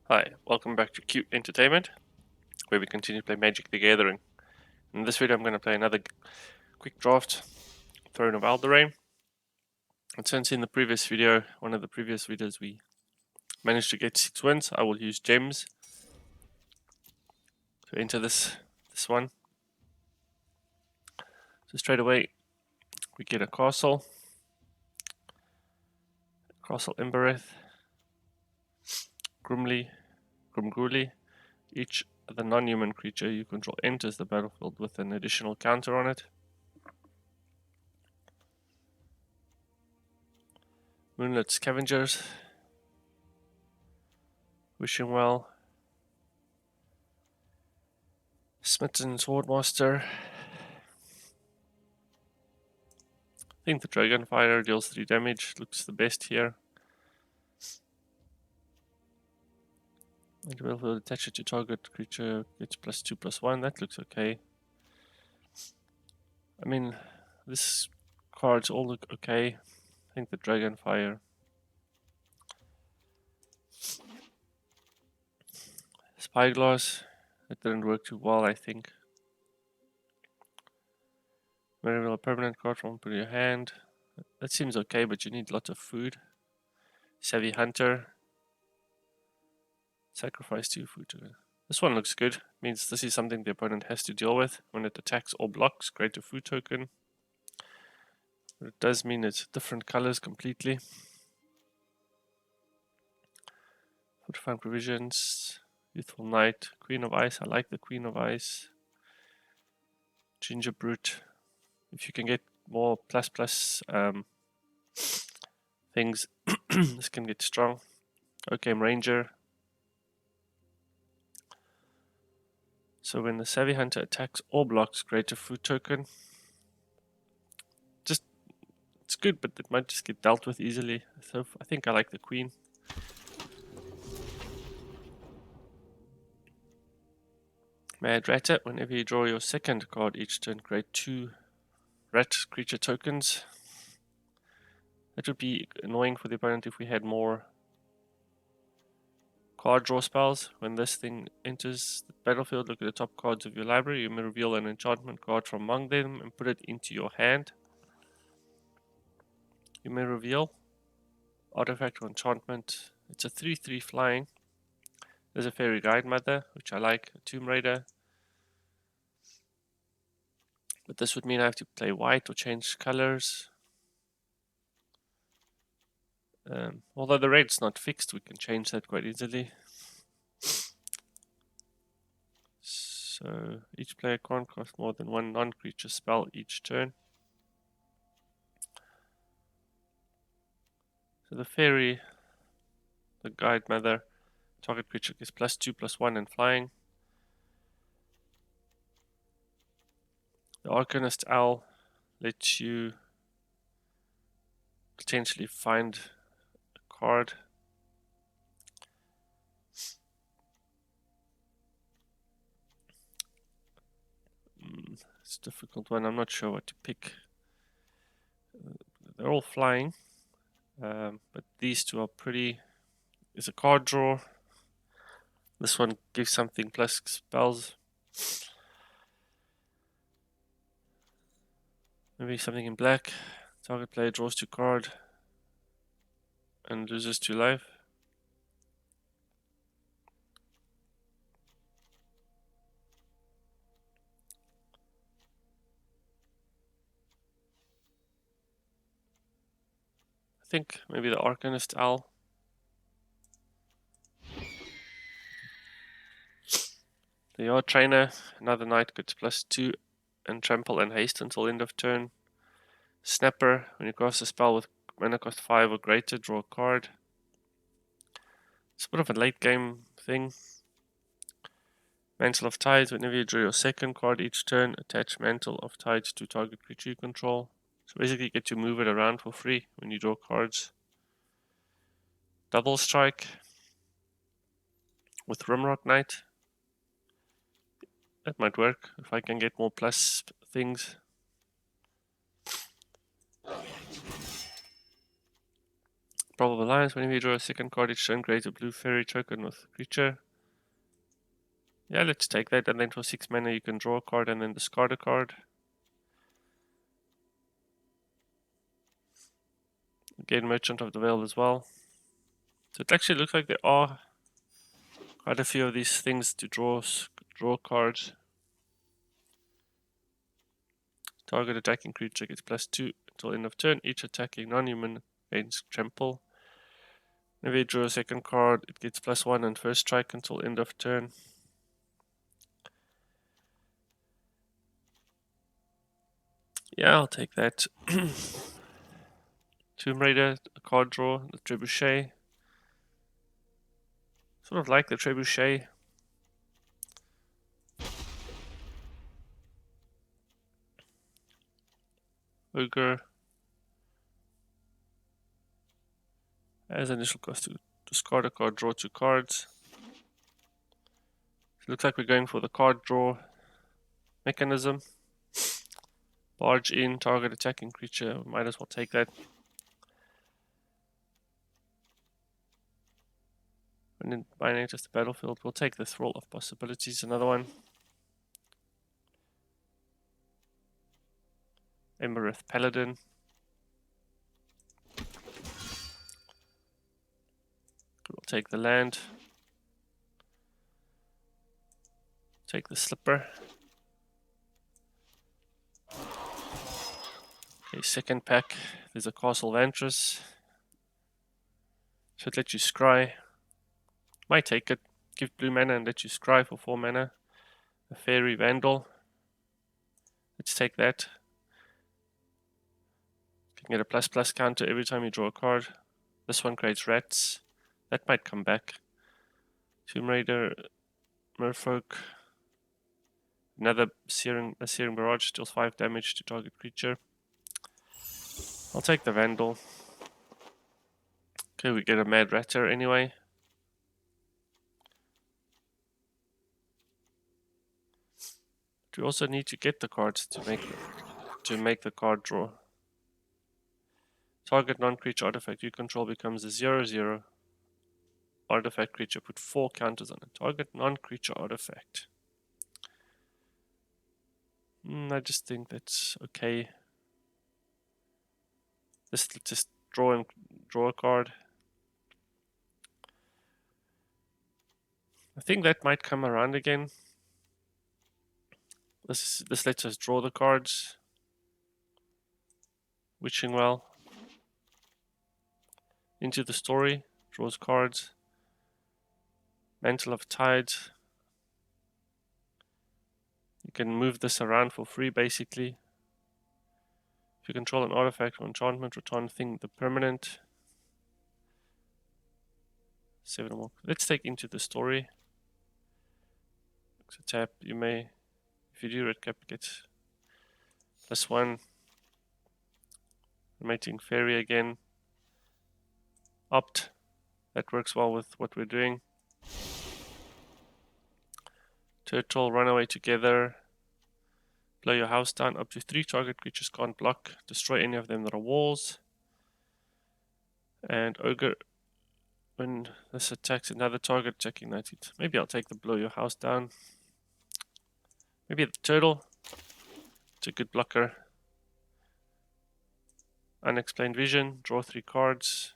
Hi, welcome back to Cute Entertainment, where we continue to play Magic the Gathering. In this video I'm going to play another quick draft, Throne of Eldraine. And since in the previous video, one of the previous videos, we managed to get 6 wins, I will use gems to enter this one. So straight away, we get a Castle Embereth, Grumguli. Each of the non-human creature you control enters the battlefield with an additional counter on it. Moonlit Scavengers, Wishing Well, Smitten Swordmaster. I think the Dragonfire deals 3 damage, looks the best here. And the will attach it to target creature, gets +2/+1, that looks okay. I mean, this cards all look okay. I think the Dragonfire. Spyglass, that didn't work too well, I think. Reveal a permanent card from your hand. That seems okay, but you need lots of food. Savvy Hunter. Sacrifice 2 food to it. This one looks good. Means this is something the opponent has to deal with when it attacks or blocks. Create a food token. But it does mean it's different colors completely. Fortifying Provisions. Youthful Knight. Queen of Ice. I like the Queen of Ice. Ginger Brute. If you can get more plus things, this can get strong. Okay, Ranger. So when the Savvy Hunter attacks or blocks, create a food token. Just, it's good, but it might just get dealt with easily. So I think I like the Queen. Mad Ratter. Whenever you draw your second card each turn, create 2 rat creature tokens. That would be annoying for the opponent if we had more card draw spells. When this thing enters the battlefield, look at the top cards of your library. You may reveal an enchantment card from among them and put it into your hand. You may reveal artifact or enchantment. It's a 3/3 flying. There's a Fairy Guide Mother, which I like. A Tomb Raider. But this would mean I have to play white or change colors. Although the red's not fixed, we can change that quite easily. So each player can't cast more than 1 non-creature spell each turn. So the Fairy, the Guide Mother, target creature gets +2/+1 and flying. The Arcanist Owl lets you potentially find a card. It's a difficult one. I'm not sure what to pick. They're all flying, but these 2 are pretty. There's a card draw. This one gives something plus spells. Maybe something in black. Target player draws 2 cards and loses 2 life. I think maybe the Arcanist Owl. The Yard Trainer, another knight gets +2 and trample and haste until end of turn. Snapper, when you cast a spell with mana cost 5 or greater, draw a card. It's a bit of a late game thing. Mantle of Tides, whenever you draw your second card each turn, attach Mantle of Tides to target creature you control. So basically you get to move it around for free when you draw cards. Double Strike with Rimrock Knight. That might work if I can get more plus things. Probable Alliance. Whenever you draw a second card each turn, create a blue fairy token with creature. Yeah, let's take that, and then for 6 mana you can draw a card and then discard a card. Again, Merchant of the Veil as well. So it actually looks like there are quite a few of these things to draw cards. Target attacking creature gets +2 until end of turn. Each attacking non-human gains trample. Whenever you draw a second card, it gets +1 and first strike until end of turn. Yeah, I'll take that. Tomb Raider, a card draw, the Trebuchet. Sort of like the Trebuchet. Ogre. As initial cost to discard a card, draw 2 cards. It looks like we're going for the card draw mechanism. Barge in, target attacking creature. Might as well take that. And then bind enters the battlefield. We'll take the Thrall of Possibilities. Another one. Emerith Paladin. We'll take the land. Take the Slipper. Okay, second pack. There's a Castle Vantress. Should let you scry. Might take it. Give blue mana and let you scry for 4 mana. A Fairy Vandal. Let's take that. You can get a ++ counter every time you draw a card. This one creates rats. That might come back. Tomb Raider, Merfolk. Another Searing Barrage deals 5 damage to target creature. I'll take the Vandal. Okay, we get a Mad Ratter anyway. But we also need to get the cards to make the card draw. Target non-creature artifact you control becomes a 0/0 artifact creature. Put 4 counters on it. Target non-creature artifact. I just think that's okay. Just draw a card. I think that might come around again. This lets us draw the cards. Witching Well. Into the Story. Draws cards. Mantle of Tides. You can move this around for free basically. If you control an artifact or enchantment, return thing the permanent. 7 or more. Let's take Into the Story. So tap, you may, if you do red cap, get +1. Mating Fairy again. Opt. That works well with what we're doing. Turtle, run away together. Blow your house down. Up to 3 target creatures can't block. Destroy any of them that are walls. And Ogre, when this attacks another target, checking 90. Maybe I'll take the blow your house down. Maybe the turtle. It's a good blocker. Unexplained Vision. Draw 3 cards.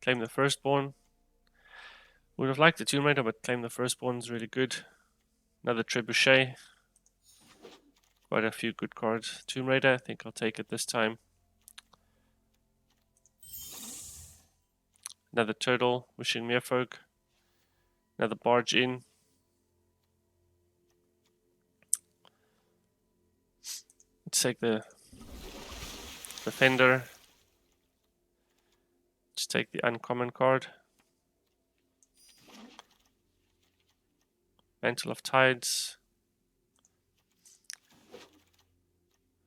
Claim the Firstborn. Would have liked the Tomb Raider, but Claim the Firstborn is really good. Another Trebuchet. Quite a few good cards. Tomb Raider, I think I'll take it this time. Another Turtle, Wishing Merfolk. Another Barge In. Let's take the Defender. Let's take the uncommon card. Mantle of Tides.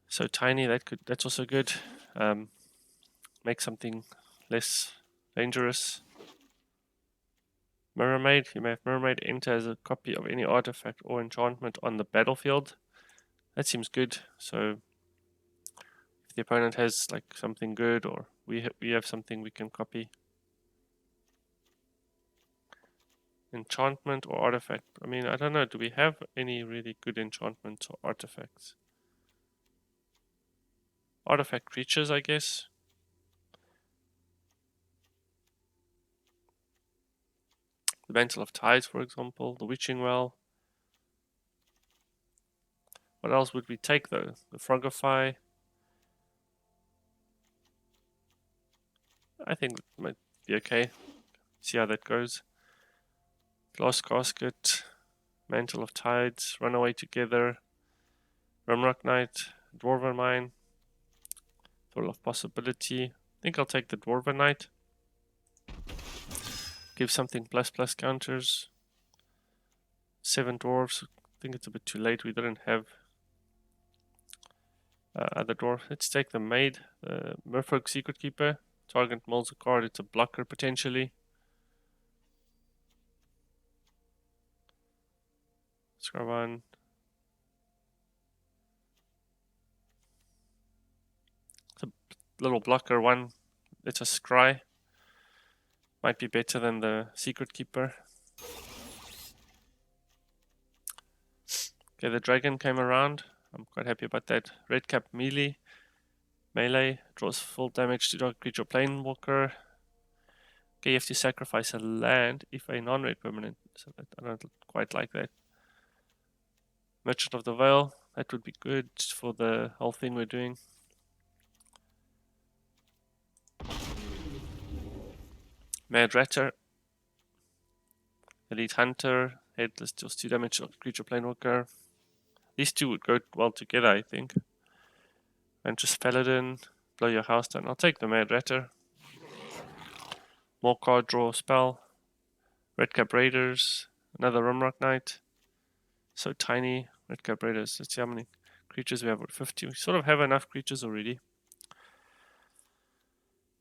So tiny, that's also good. Make something less dangerous. Mirror Maid. You may have Mirror Maid enter as a copy of any artifact or enchantment on the battlefield. That seems good. So if the opponent has like something good, or we have something we can copy. Enchantment or artifact. I mean, I don't know. Do we have any really good enchantments or artifacts? Artifact creatures, I guess. The Mantle of Tides, for example. The Witching Well. What else would we take though? The Frogify. I think it might be okay. See how that goes. Glass Casket. Mantle of Tides. Runaway Together. Rumrock Knight. Dwarven Mine. Full of Possibility. I think I'll take the Dwarven Knight. Give something plus counters. 7 dwarves. I think it's a bit too late. We didn't have other dwarf. Let's take the Maid. Merfolk Secret Keeper. Target molds a card. It's a blocker potentially. Scrub on. It's a little blocker one. It's a scry. Might be better than the Secret Keeper. Okay, the dragon came around. I'm quite happy about that. Red cap melee draws full damage to target creature planewalker. Okay, you have to sacrifice a land if a non-red permanent. So that, I don't quite like that. Merchant of the Veil, that would be good for the whole thing we're doing. Mad Ratter, Elite Hunter, Headless deals 2 damage to creature planewalker. These two would go well together, I think. Ventress Paladin, blow your house down. I'll take the Mad Ratter. More card draw spell. Redcap Raiders, another Rumrock Knight. So tiny. Redcap Raiders. Let's see how many creatures we have. 50. We sort of have enough creatures already.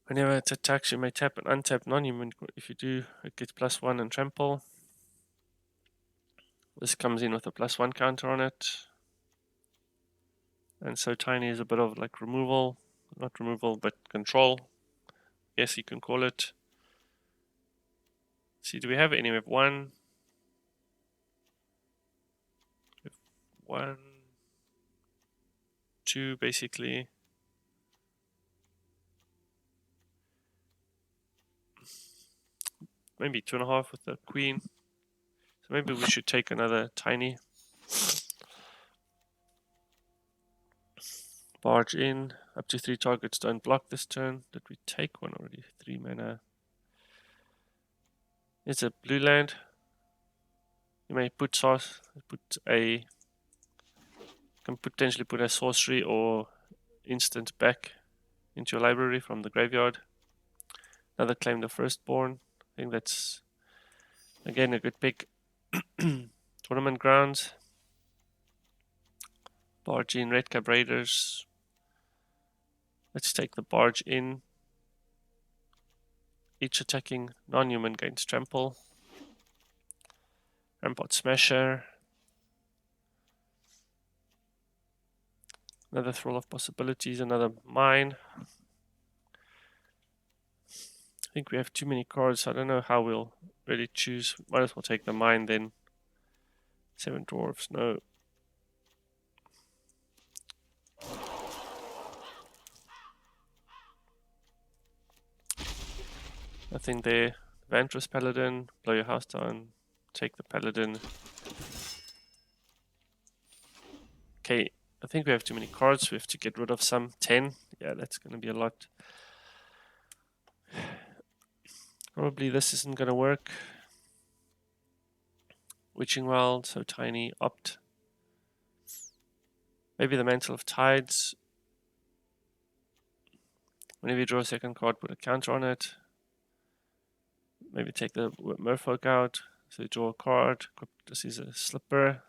Whenever it attacks, you may tap and untap non-human. If you do, it gets +1 and trample. This comes in with a +1 counter on it. And so tiny is a bit of like removal. Not removal, but control. Yes, you can call it. See, do we have any? We have one. We have 1, 2, basically. Maybe 2.5 with the queen. So maybe we should take another tiny. Barge in. Up to 3 targets don't block this turn. Did we take one already? 3 mana. It's a blue land. You may put can potentially put a sorcery or instant back into your library from the graveyard. Another Claim the Firstborn. I think that's again a good pick. Tournament Grounds. Barge in, Redcap Raiders. Let's take the Barge in. Each attacking non-human gains trample. Rampart Smasher. Another Thrall of Possibilities, another Mine. I think we have too many cards, so I don't know how we'll really choose. Might as well take the Mine then. 7 Dwarves, no. Nothing there. Ventress Paladin, blow your house down. Take the Paladin. Okay, I think we have too many cards. We have to get rid of some. 10. Yeah, that's going to be a lot. Probably this isn't going to work. Witching Well, so tiny. Opt. Maybe the Mantle of Tides. Whenever you draw a second card, put a counter on it. Maybe take the Merfolk out. So you draw a card. This is a Slipper.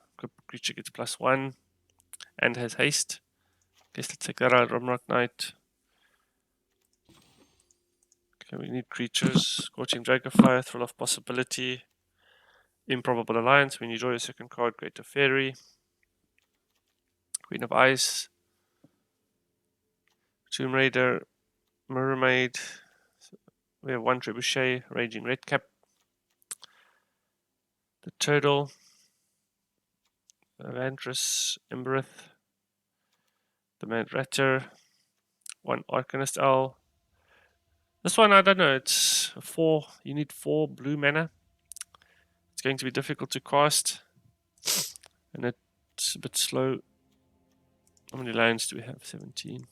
Creature gets +1 and has haste. Guess let's take that out. Rumrock Knight. Okay, we need creatures. Scorching Dragonfire, Thrill of Possibility. Improbable Alliance. When you draw your second card, create a fairy. Queen of Ice, Tomb Raider, Mermaid. We have one Trebuchet, Raging Redcap, the Turtle, Evandris, Embereth, the Mad Ratter, one Arcanist Owl. This one, I don't know, it's 4, you need 4 blue mana. It's going to be difficult to cast, and it's a bit slow. How many lands do we have? 17.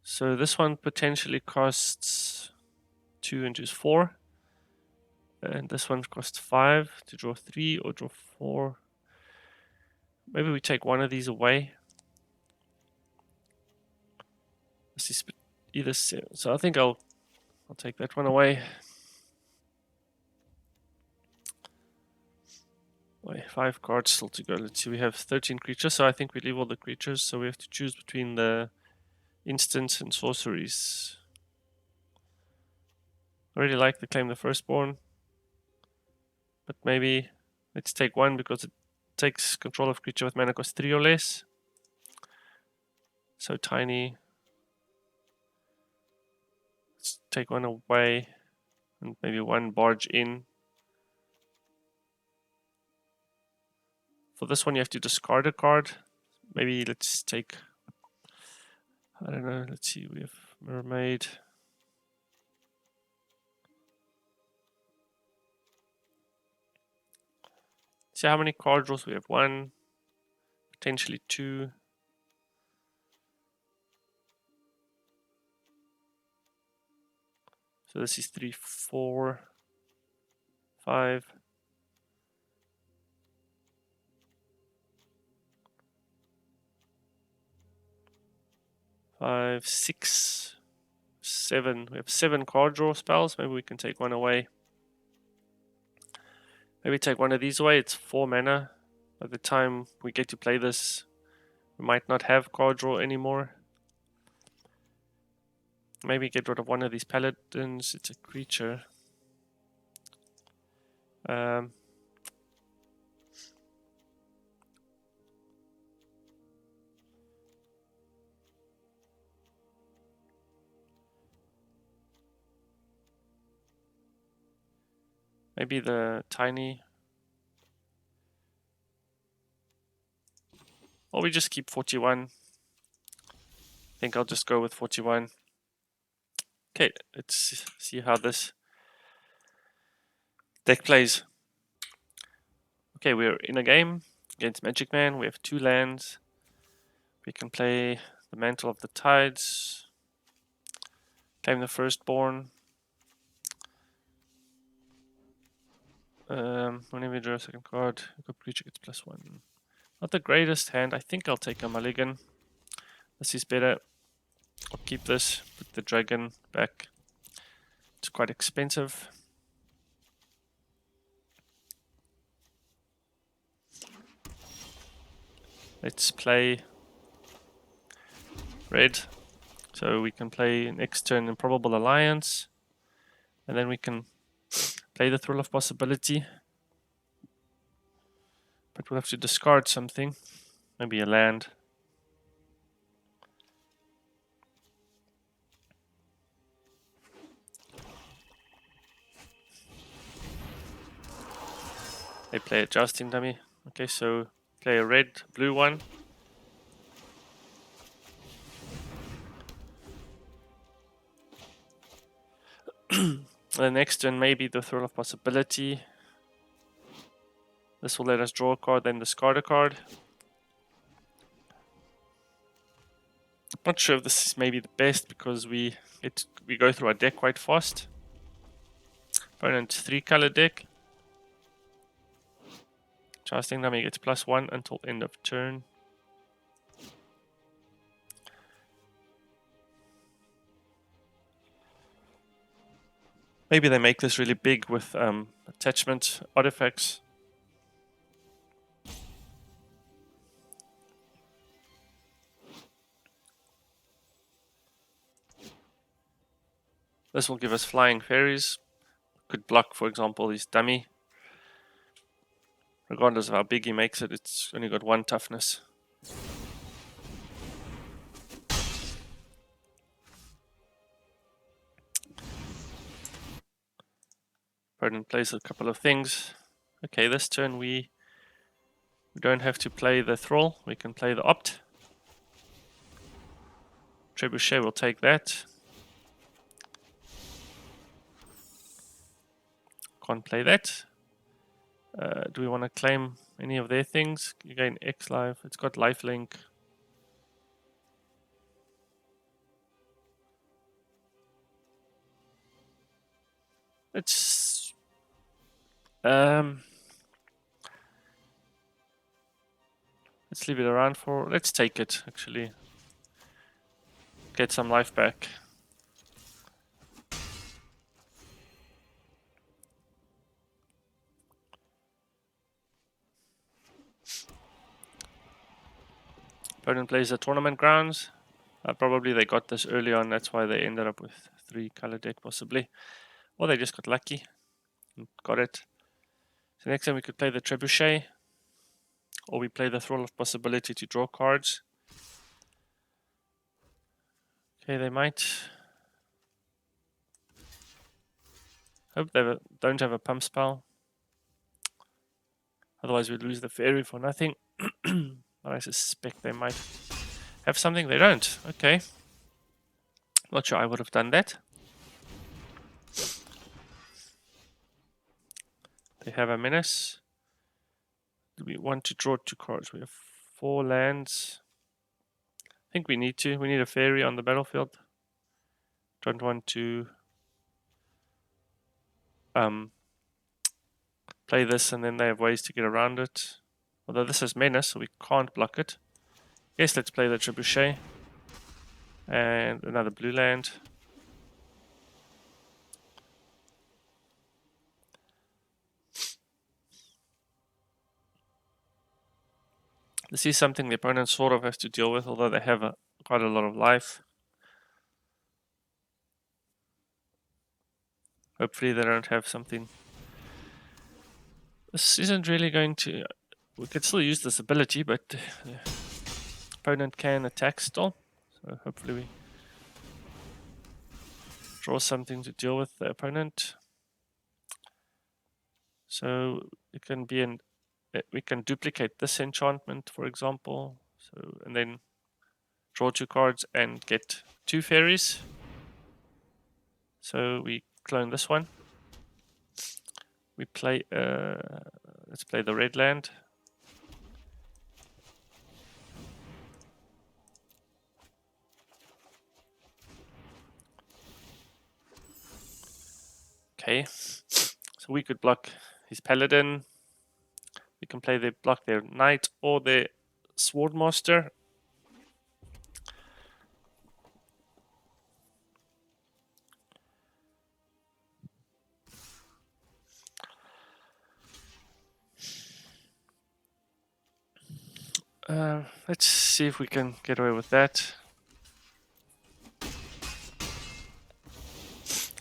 So this one potentially costs 2 and choose 4. And this one costs 5 to draw 3 or draw 4. Maybe we take one of these away. This is either, so I think I'll take that one away. Wait, 5 cards still to go. Let's see, we have 13 creatures, so I think we leave all the creatures. So we have to choose between the instants and sorceries. I really like the Claim the Firstborn, but maybe let's take one because it takes control of creature with mana cost 3 or less. So tiny. Let's take one away and maybe one barge in. For this one, you have to discard a card. Maybe let's take, I don't know, let's see, we have Mermaid. See how many card draws we have. 1, potentially 2. So this is 3, 4, 5. 5, 6, 7. We have 7 card draw spells. Maybe we can take one away. Maybe take one of these away. It's 4 mana. By the time we get to play this, we might not have card draw anymore. Maybe get rid of one of these paladins. It's a creature. Maybe the tiny. Or we just keep 41. I think I'll just go with 41. Okay, let's see how this deck plays. Okay, we're in a game against Magic Man. We have 2 lands. We can play the Mantle of the Tides, Claim the Firstborn. Whenever you draw a second card, a creature gets +1. Not the greatest hand. I think I'll take a mulligan. This is better. I'll keep this, put the dragon back. It's quite expensive. Let's play red. So we can play next turn Improbable Alliance. And then we can play the Thrill of Possibility. But we'll have to discard something. Maybe a land. They play a Jousting Dummy. Okay, so play a red, blue one. The next turn maybe the Thrill of Possibility. This will let us draw a card, then discard a card. Not sure if this is maybe the best because we go through our deck quite fast. Opponent 3-color deck. Jousting Dummy gets +1 until end of turn. Maybe they make this really big with attachment artifacts. This will give us Flying Fairies. Could block, for example, this dummy. Regardless of how big he makes it, it's only got 1 toughness. Opponent plays a couple of things. Okay, this turn we don't have to play the Thrall, we can play the Opt. Trebuchet will take that. Can't play that. Do we want to claim any of their things? Again, X life. It's got lifelink. Let's leave it around for. Let's take it actually. Get some life back. Opponent plays the tournament grounds. Probably they got this early on, that's why they ended up with 3 color deck possibly. Or they just got lucky and got it. So next time we could play the Trebuchet. Or we play the Thrall of Possibility to draw cards. Okay, they might. Hope they don't have a pump spell. Otherwise we lose the fairy for nothing. But I suspect they might have something they don't. Okay. Not sure I would have done that. They have a menace. Do we want to draw 2 cards? We have 4 lands. I think we need to. We need a fairy on the battlefield. Don't want to play this and then they have ways to get around it. Although this is menace, so we can't block it. Yes, let's play the Trebuchet. And another blue land. This is something the opponent sort of has to deal with, although they have quite a lot of life. Hopefully they don't have something. This isn't really going to... We could still use this ability, but the opponent can attack still. So hopefully we draw something to deal with the opponent. So it can be we can duplicate this enchantment, for example. So and then draw 2 cards and get 2 fairies. So we clone this one. We play. Let's play the red land. Okay, so we could block his paladin. We can play block their knight or their swordmaster. Let's see if we can get away with that.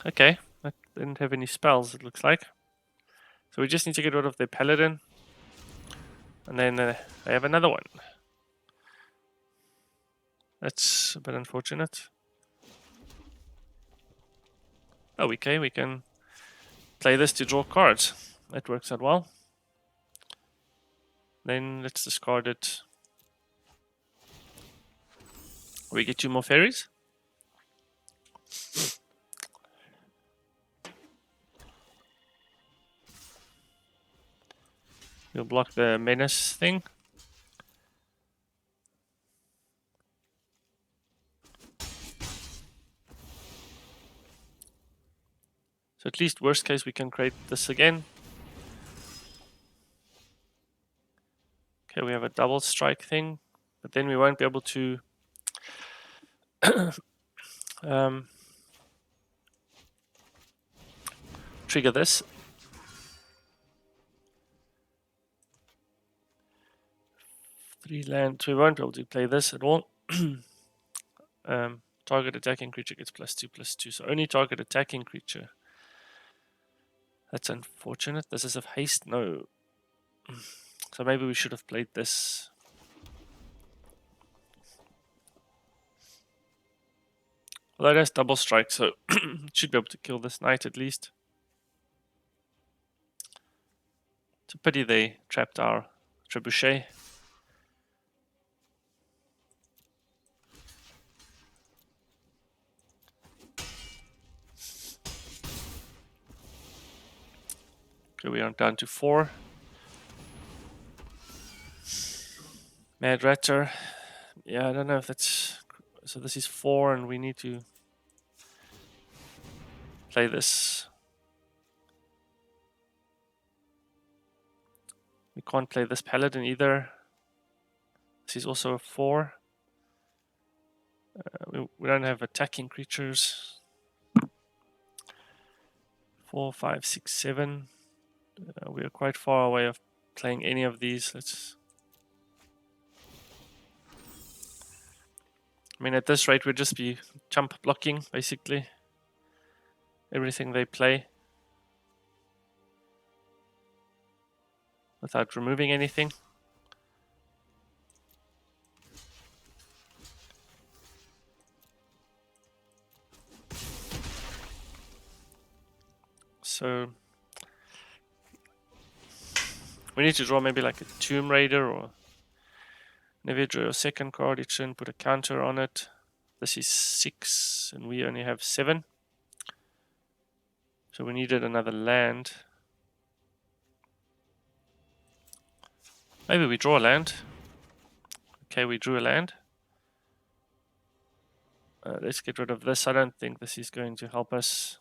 Okay, I didn't have any spells, it looks like. So we just need to get rid of their paladin. And then they have another one. That's a bit unfortunate. Oh, okay, we can play this to draw cards. That works out well. Then let's discard it. We get 2 more fairies. We'll block the menace thing. So at least worst case we can create this again. Okay, we have a double strike thing, but then we won't be able to trigger this. Three land, we won't be able to play this at all. Target attacking creature gets +2/+2, so only target attacking creature. That's unfortunate. Does this have haste? No. So maybe we should have played this. Although it has double strike, so should be able to kill this knight at least. It's a pity they trapped our trebuchet. Okay, we are down to 4. Mad Ratter. Yeah, I don't know if that's... So this is 4 and we need to play this. We can't play this Paladin either. This is also a 4. We don't have attacking creatures. 4, 5, 6, 7. We are quite far away of playing any of these. I mean, at this rate, we'd just be chump blocking, basically. Everything they play. Without removing anything. So we need to draw maybe like a Tomb Raider, or maybe draw a second card each turn, put a counter on it. This is 6 and we only have 7. So we needed another land. Maybe we draw a land. Okay, we drew a land. Let's get rid of this. I don't think this is going to help us.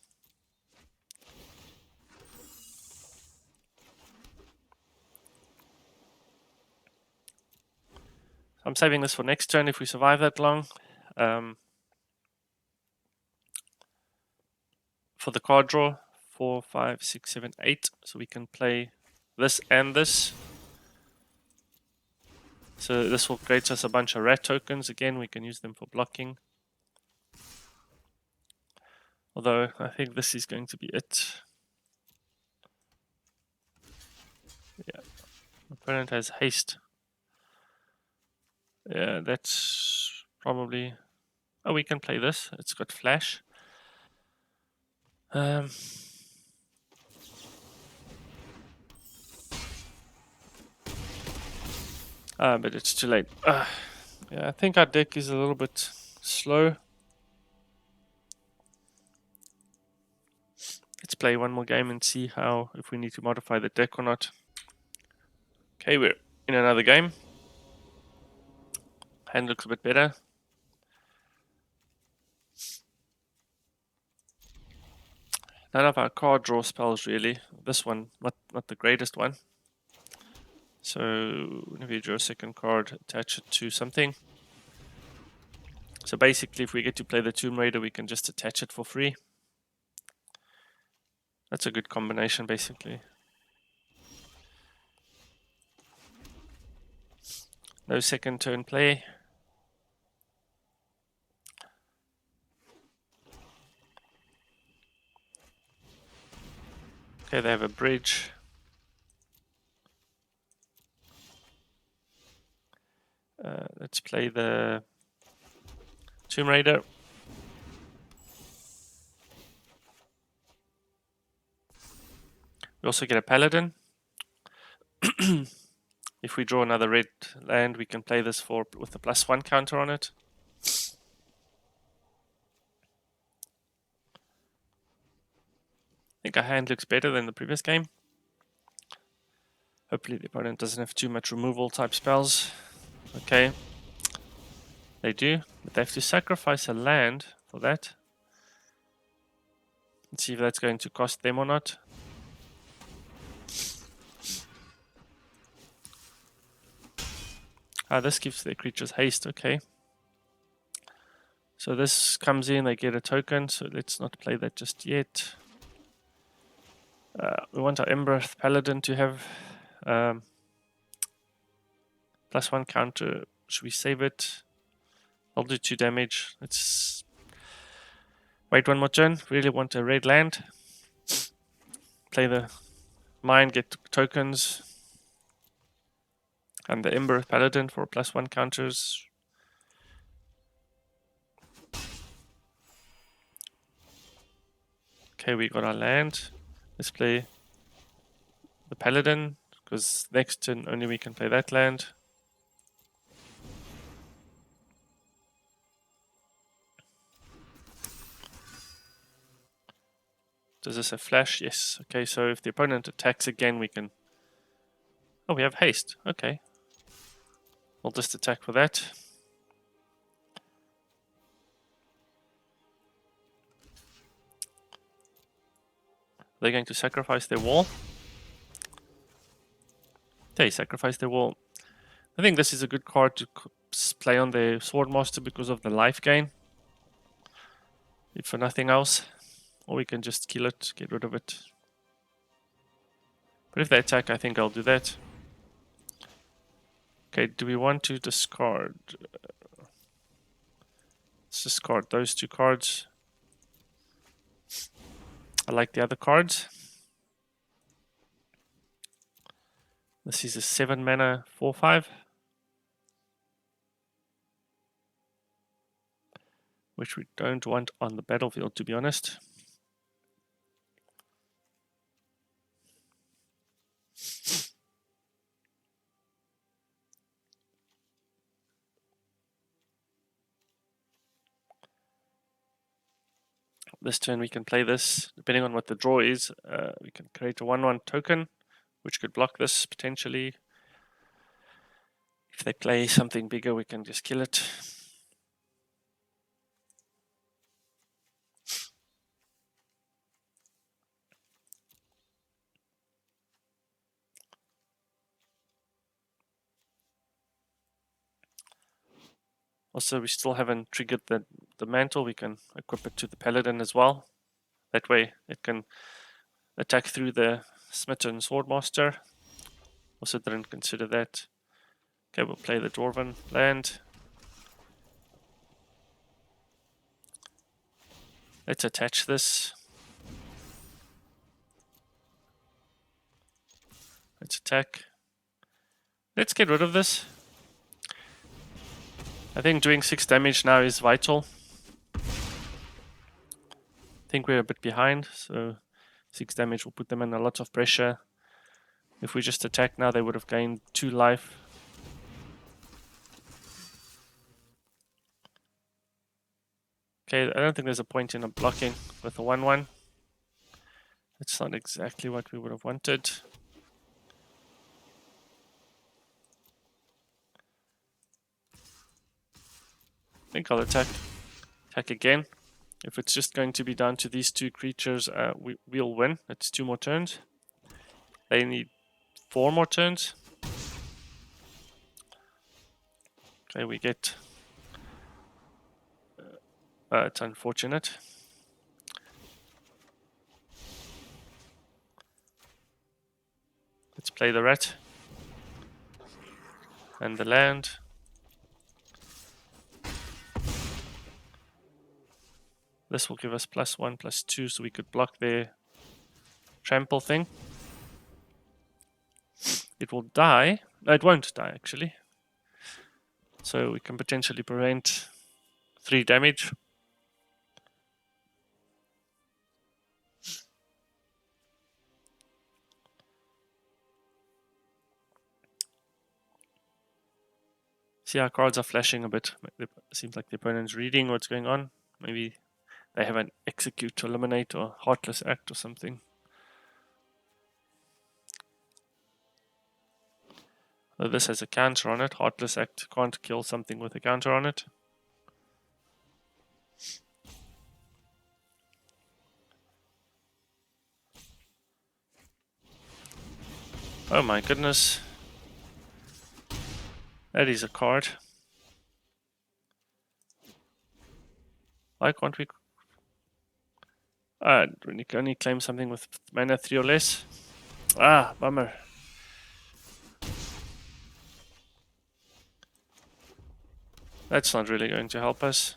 I'm saving this for next turn if we survive that long. For the card draw, 4, 5, 6, 7, 8. So we can play this and this. So this will create us a bunch of rat tokens. Again, we can use them for blocking. Although I think this is going to be it. Yeah, opponent has haste. Yeah, that's probably... Oh, we can play this. It's got flash. But it's too late. Yeah, I think our deck is a little bit slow. Let's play one more game and see if we need to modify the deck or not. Okay, we're in another game. Hand looks a bit better. None of our card draw spells really. This one, not the greatest one. So whenever you draw a second card, attach it to something. So basically, if we get to play the Tomb Raider, we can just attach it for free. That's a good combination, basically. No second turn play. Okay, they have a bridge. Let's play the Tomb Raider. We also get a Paladin. If we draw another red land, we can play this with a +1 counter on it. I think our hand looks better than the previous game. Hopefully the opponent doesn't have too much removal type spells. Okay. They do, but they have to sacrifice a land for that. Let's see if that's going to cost them or not. This gives their creatures haste, okay. So this comes in, they get a token, so let's not play that just yet. We want our Embereth Paladin to have +1 counter. Should we save it? I'll do 2 damage. Let's wait one more turn. Really want a red land. Play the mine, get tokens. And the Ember Paladin for +1 counters. Okay, we got our land. Let's play the Paladin, because next turn only we can play that land. Does this have flash? Yes. Okay, so if the opponent attacks again, we can... Oh, we have haste. Okay. We'll just attack for that. They're going to sacrifice their wall. They sacrifice their wall. I think this is a good card to play on the Swordmaster because of the life gain. If for nothing else. Or we can just kill it, get rid of it. But if they attack, I think I'll do that. Okay, do we want to discard? Let's discard those 2 cards. I like the other cards. This is a 7 mana 4/5. Which we don't want on the battlefield, to be honest. This turn we can play this, depending on what the draw is. We can create a 1/1 token, which could block this potentially. If they play something bigger, we can just kill it. Also, we still haven't triggered the mantle. We can equip it to the paladin as well. That way it can attack through the smitten swordmaster. Also didn't consider that. Okay, we'll play the dwarven land. Let's attach this. Let's attack. Let's get rid of this. I think doing 6 damage now is vital. I think we're a bit behind, so 6 damage will put them in a lot of pressure. If we just attack now, they would have gained 2 life. Okay, I don't think there's a point in a blocking with a 1/1. It's not exactly what we would have wanted. I think I'll attack again. If it's just going to be down to these 2 creatures, we'll win. It's 2 more turns. They need 4 more turns. Okay, we get... it's unfortunate. Let's play the rat. And the land. This will give us +1/+2, so we could block their trample thing. It will die. No, it won't die, actually. So we can potentially prevent 3 damage. See, our cards are flashing a bit. It seems like the opponent's reading what's going on. Maybe they have an execute to eliminate or heartless act or something. Though this has a counter on it. Heartless act can't kill something with a counter on it. Oh my goodness. That is a card. Why can't we... we can only claim something with mana 3 or less. Ah, bummer. That's not really going to help us.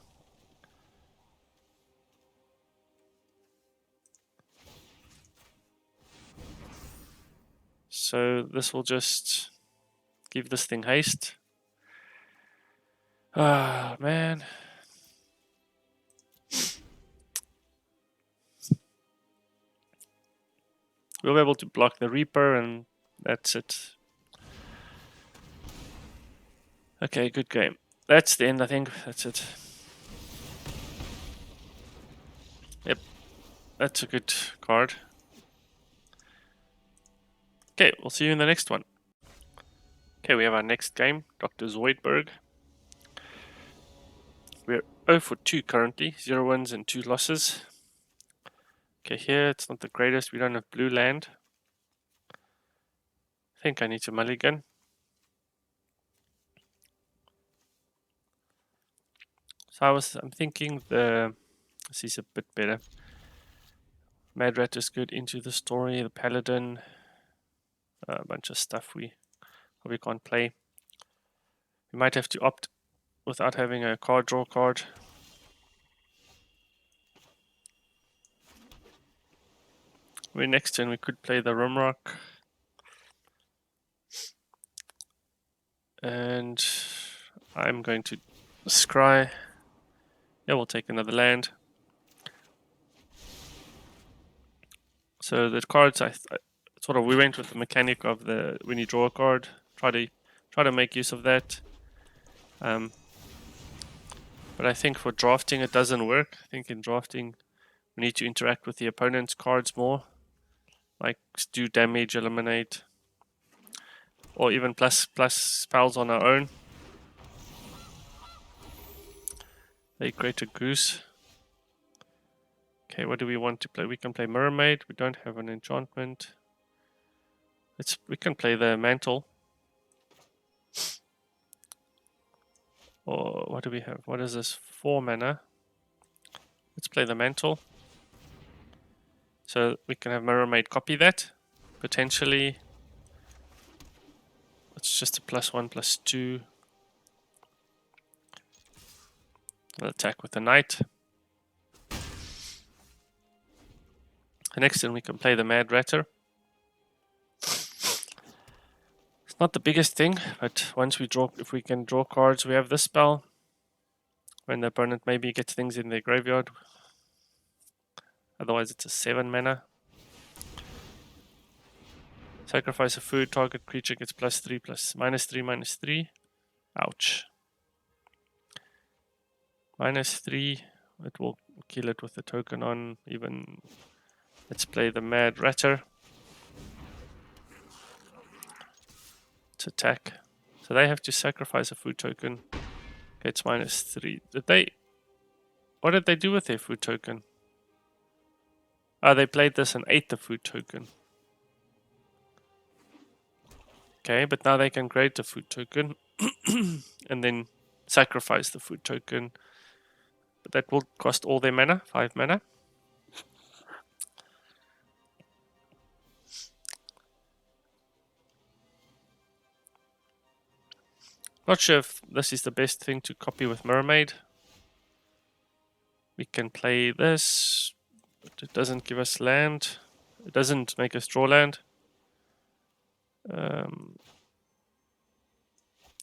So this will just Give this thing haste. Ah, man. We'll be able to block the Reaper, and that's it. Okay, good game. That's the end, I think. That's it. Yep, that's a good card. Okay, we'll see you in the next one. Okay, we have our next game, Dr. Zoidberg. We're 0 for 2 currently, 0 wins and 2 losses. Okay, here it's not the greatest. We don't have blue land. I think I need to mulligan. So I'm thinking this is a bit better. Mad Rat is good into the story, the Paladin, a bunch of stuff we probably can't play. We might have to opt without having a card draw card. Next turn we could play the Rimrock. And I'm going to scry. Yeah, we'll take another land. So the cards, we went with the mechanic of when you draw a card, try to make use of that. But I think for drafting it doesn't work. I think in drafting we need to interact with the opponent's cards more, like do damage, eliminate, or even plus spells on our own. They create a goose. Okay, what do we want to play? We can play Mermaid. We don't have an enchantment. We can play the Mantle. Or what do we have? What is this? 4 mana. Let's play the Mantle. So we can have Mermaid copy that. Potentially. It's just a +1/+2. We'll attack with the Knight. The next turn we can play the Mad Ratter. It's not the biggest thing, but if we can draw cards, we have this spell. When the opponent maybe gets things in their graveyard. Otherwise it's a 7 mana. Sacrifice a food, target creature gets +3, -3. Ouch. -3, it will kill it with the token on. Even let's play the Mad Ratter. Let's attack. So they have to sacrifice a food token. Okay, it's -3. What did they do with their food token? Oh, they played this and ate the food token. Okay, but now they can create the food token and then sacrifice the food token. But that will cost all their mana, 5 mana. Not sure if this is the best thing to copy with Mermaid. We can play this, but it doesn't give us land. It doesn't make us draw land.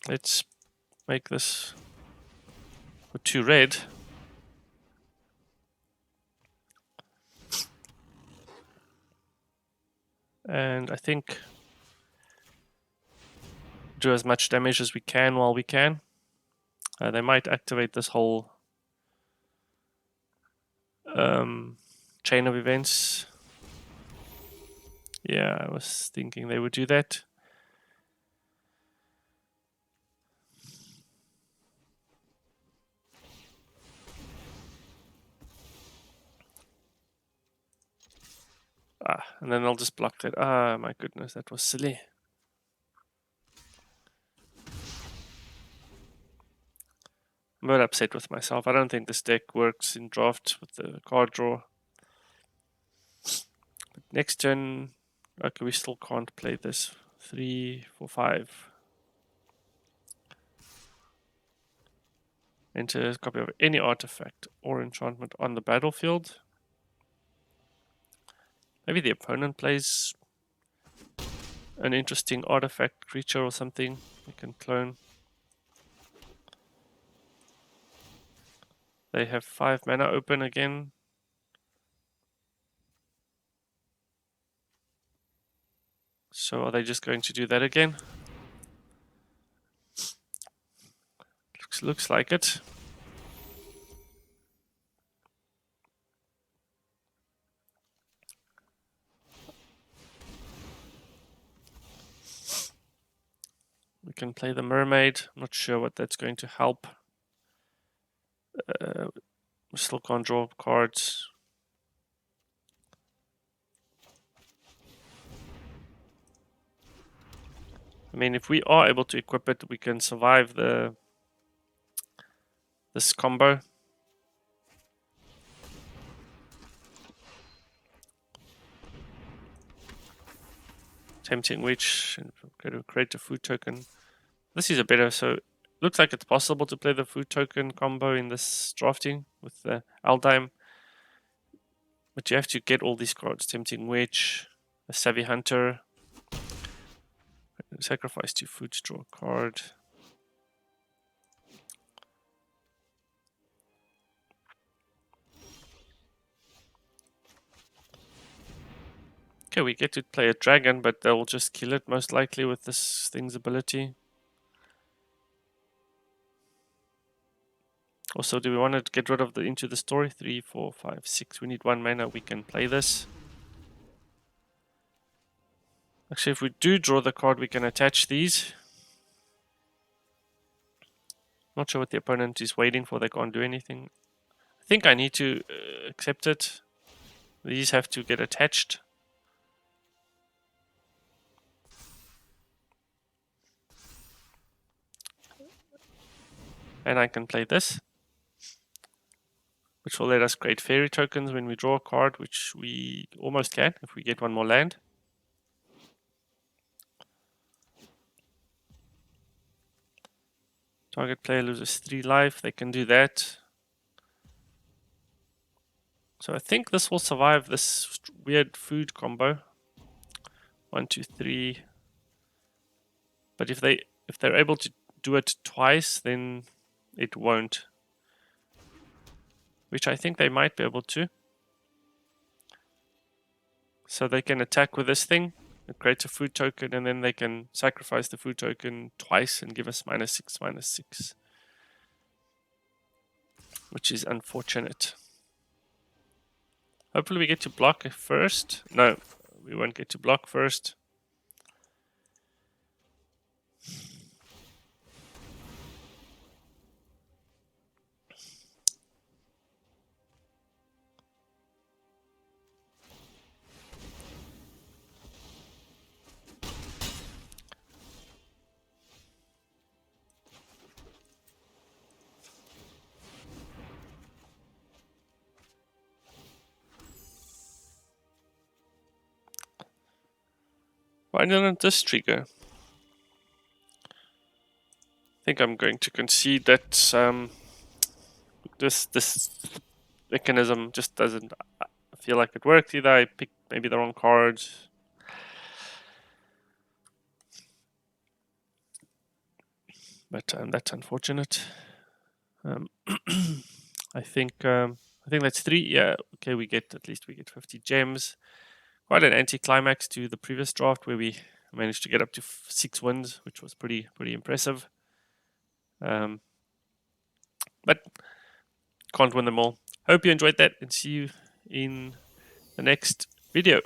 Let's make this for 2 red. And I think do as much damage as we can while we can. They might activate this whole chain of events. Yeah, I was thinking they would do that. And then I'll just block that. My goodness, that was silly. I'm a bit upset with myself. I don't think this deck works in draft with the card draw. But next turn, okay, we still can't play this. 3, 4, 5. Enter a copy of any artifact or enchantment on the battlefield. Maybe the opponent plays an interesting artifact creature or something. We can clone. They have 5 mana open again. So are they just going to do that again? Looks like it. We can play the mermaid. I'm not sure what that's going to help. We still can't draw cards. I mean, if we are able to equip it, we can survive this combo. Tempting Witch, go to create a food token. This is a better, so looks like it's possible to play the food token combo in this drafting with the Aldheim. But you have to get all these cards. Tempting Witch, a Savvy Hunter. Sacrifice 2 food to draw a card. Okay, we get to play a dragon, but they'll just kill it most likely with this thing's ability. Also, do we want to get rid of the Into the Story? 3, 4, 5, 6. We need 1 mana. We can play this. Actually, if we do draw the card, we can attach these. Not sure what the opponent is waiting for. They can't do anything. I think I need to accept it. These have to get attached. And I can play this, which will let us create fairy tokens when we draw a card, which we almost can if we get 1 more land. Target player loses 3 life. They can do that. So I think this will survive this weird food combo. 1, 2, 3. But if they're able to do it twice, then it won't. Which I think they might be able to. So they can attack with this thing. It creates a food token, and then they can sacrifice the food token twice and give us -6, -6. Which is unfortunate. Hopefully we get to block first. No, we won't get to block first. Why didn't this trigger? I think I'm going to concede that this mechanism just doesn't feel like it worked. Either I picked maybe the wrong card. But that's unfortunate. I think that's 3. Yeah, okay, we get 50 gems. Quite an anticlimax to the previous draft where we managed to get up to 6 wins, which was pretty impressive. But can't win them all. Hope you enjoyed that, and see you in the next video.